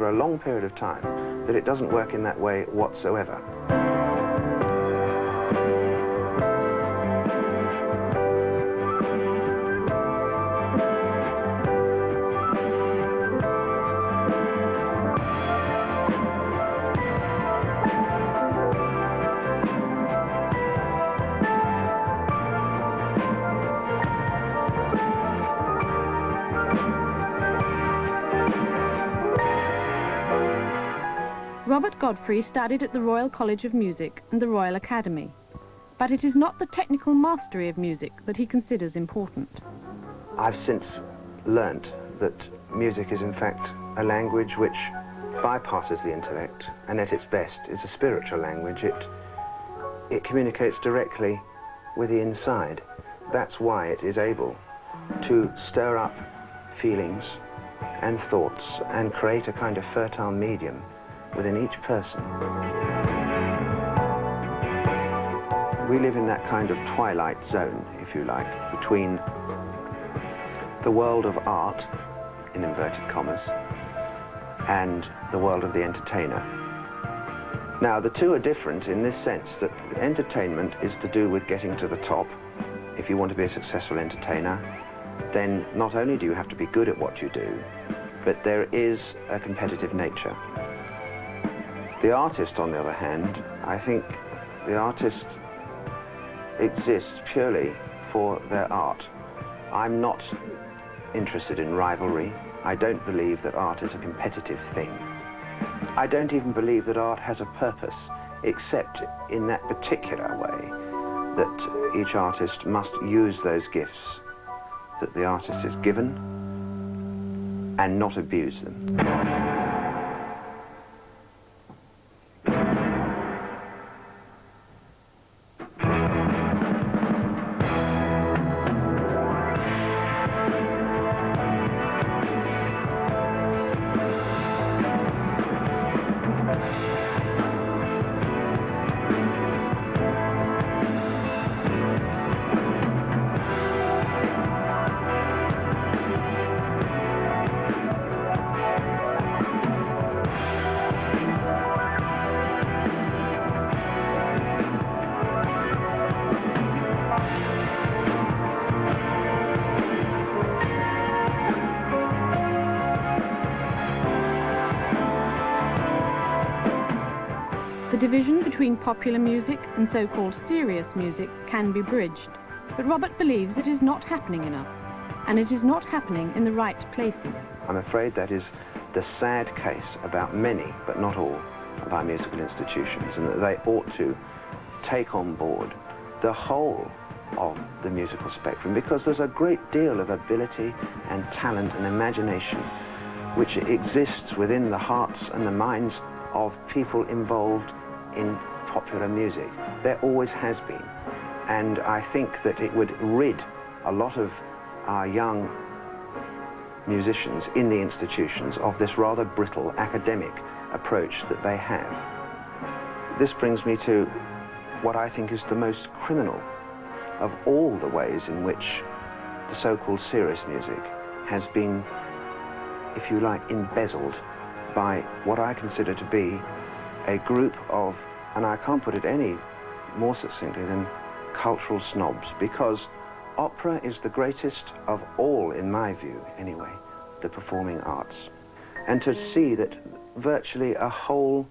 for a long period of time that it doesn't work in that way whatsoever. Robert Godfrey studied at the Royal College of Music and the Royal Academy, but it is not the technical mastery of music that he considers important. I've since learnt that music is in fact a language which bypasses the intellect, and at its best is a spiritual language. It communicates directly with the inside. That's why it is able to stir up feelings and thoughts and create a kind of fertile medium within each person. We live in that kind of twilight zone, if you like, between the world of art, in inverted commas, and the world of the entertainer. Now, the two are different in this sense that entertainment is to do with getting to the top. If you want to be a successful entertainer, then not only do you have to be good at what you do, but there is a competitive nature. The artist, on the other hand, I think the artist exists purely for their art. I'm not interested in rivalry. I don't believe that art is a competitive thing. I don't even believe that art has a purpose, except in that particular way that each artist must use those gifts that the artist is given and not abuse them. The division between popular music and so-called serious music can be bridged, but Robert believes it is not happening enough, and it is not happening in the right places. I'm afraid that is the sad case about many, but not all, of our musical institutions, and that they ought to take on board the whole of the musical spectrum, because there's a great deal of ability and talent and imagination which exists within the hearts and the minds of people involved in popular music. There always has been, and I think that it would rid a lot of our young musicians in the institutions of this rather brittle academic approach that they have. This brings me to what I think is the most criminal of all the ways in which the so-called serious music has been, if you like, embezzled by what I consider to be a group of, and I can't put it any more succinctly than cultural snobs, because opera is the greatest of all, in my view anyway, the performing arts. And to see that virtually a whole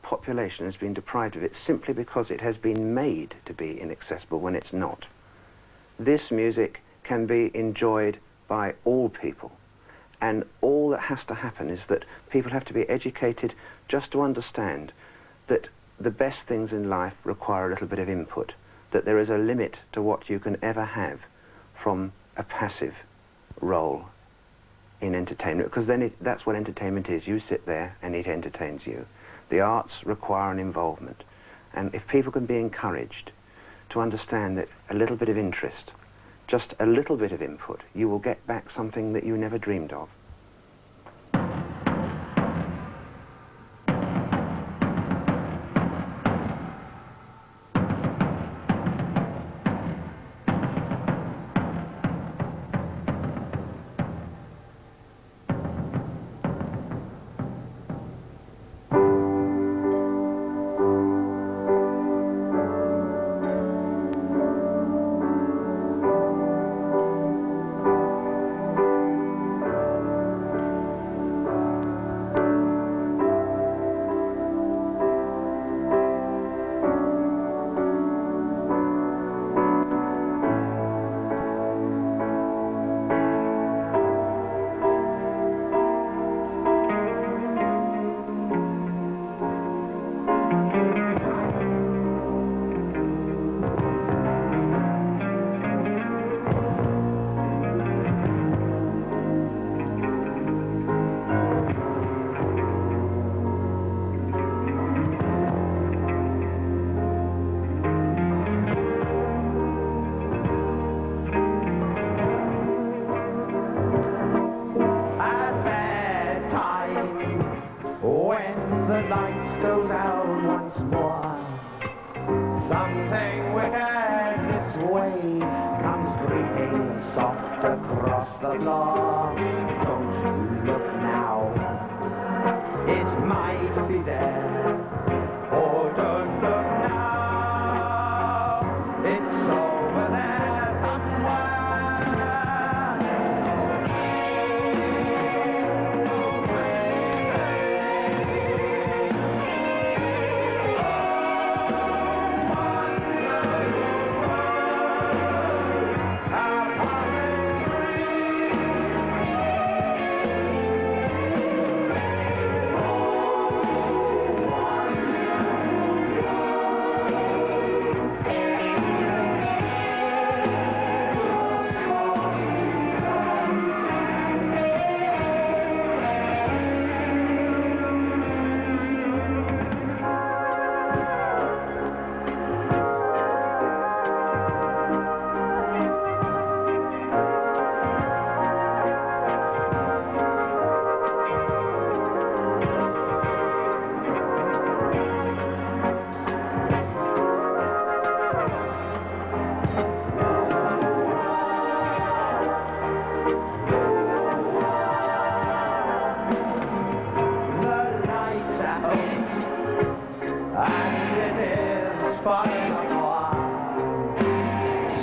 population has been deprived of it simply because it has been made to be inaccessible when it's not. This music can be enjoyed by all people. And all that has to happen is that people have to be educated just to understand that the best things in life require a little bit of input, that there is a limit to what you can ever have from a passive role in entertainment, because then that's what entertainment is. You sit there and it entertains you. The arts require an involvement, and if people can be encouraged to understand that a little bit of interest, just a little bit of input, you will get back something that you never dreamed of. the light goes out once more. Something wicked this way comes creeping soft across the floor. Don't you look now, it might be there. Oh, don't look now, it's over there somewhere.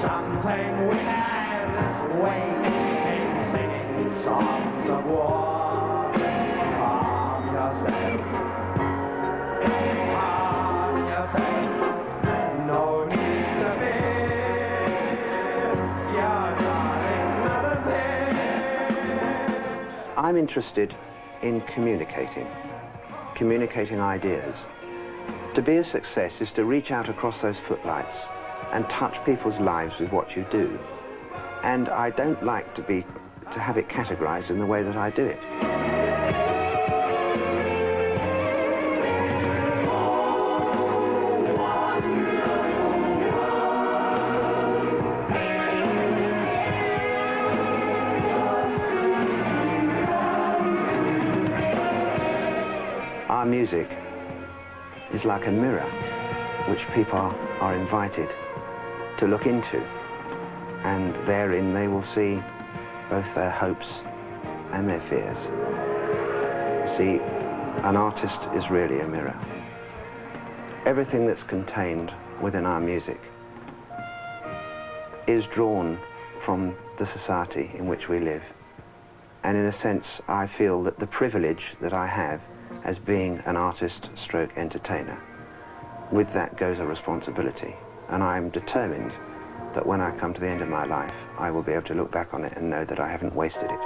Something we have this way in singing songs of war. Calm yourself, no need to fear, you're not another thing. I'm interested in communicating ideas. To be a success is to reach out across those footlights and touch people's lives with what you do. And I don't like to have it categorized in the way that I do it. Our music is like a mirror which people are invited to look into, and therein they will see both their hopes and their fears. See, an artist is really a mirror. Everything that's contained within our music is drawn from the society in which we live. And in a sense, I feel that the privilege that I have as being an artist stroke entertainer, with that goes a responsibility. And I'm determined that when I come to the end of my life, I will be able to look back on it and know that I haven't wasted it.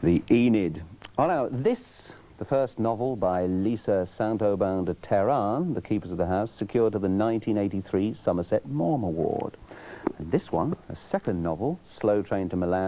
The Enid. Oh, now, this, the first novel by Lisa Saint-Aubin de Terran, The Keepers of the House, secured the 1983 Somerset Maugham Award. And this one, a second novel, Slow Train to Milan,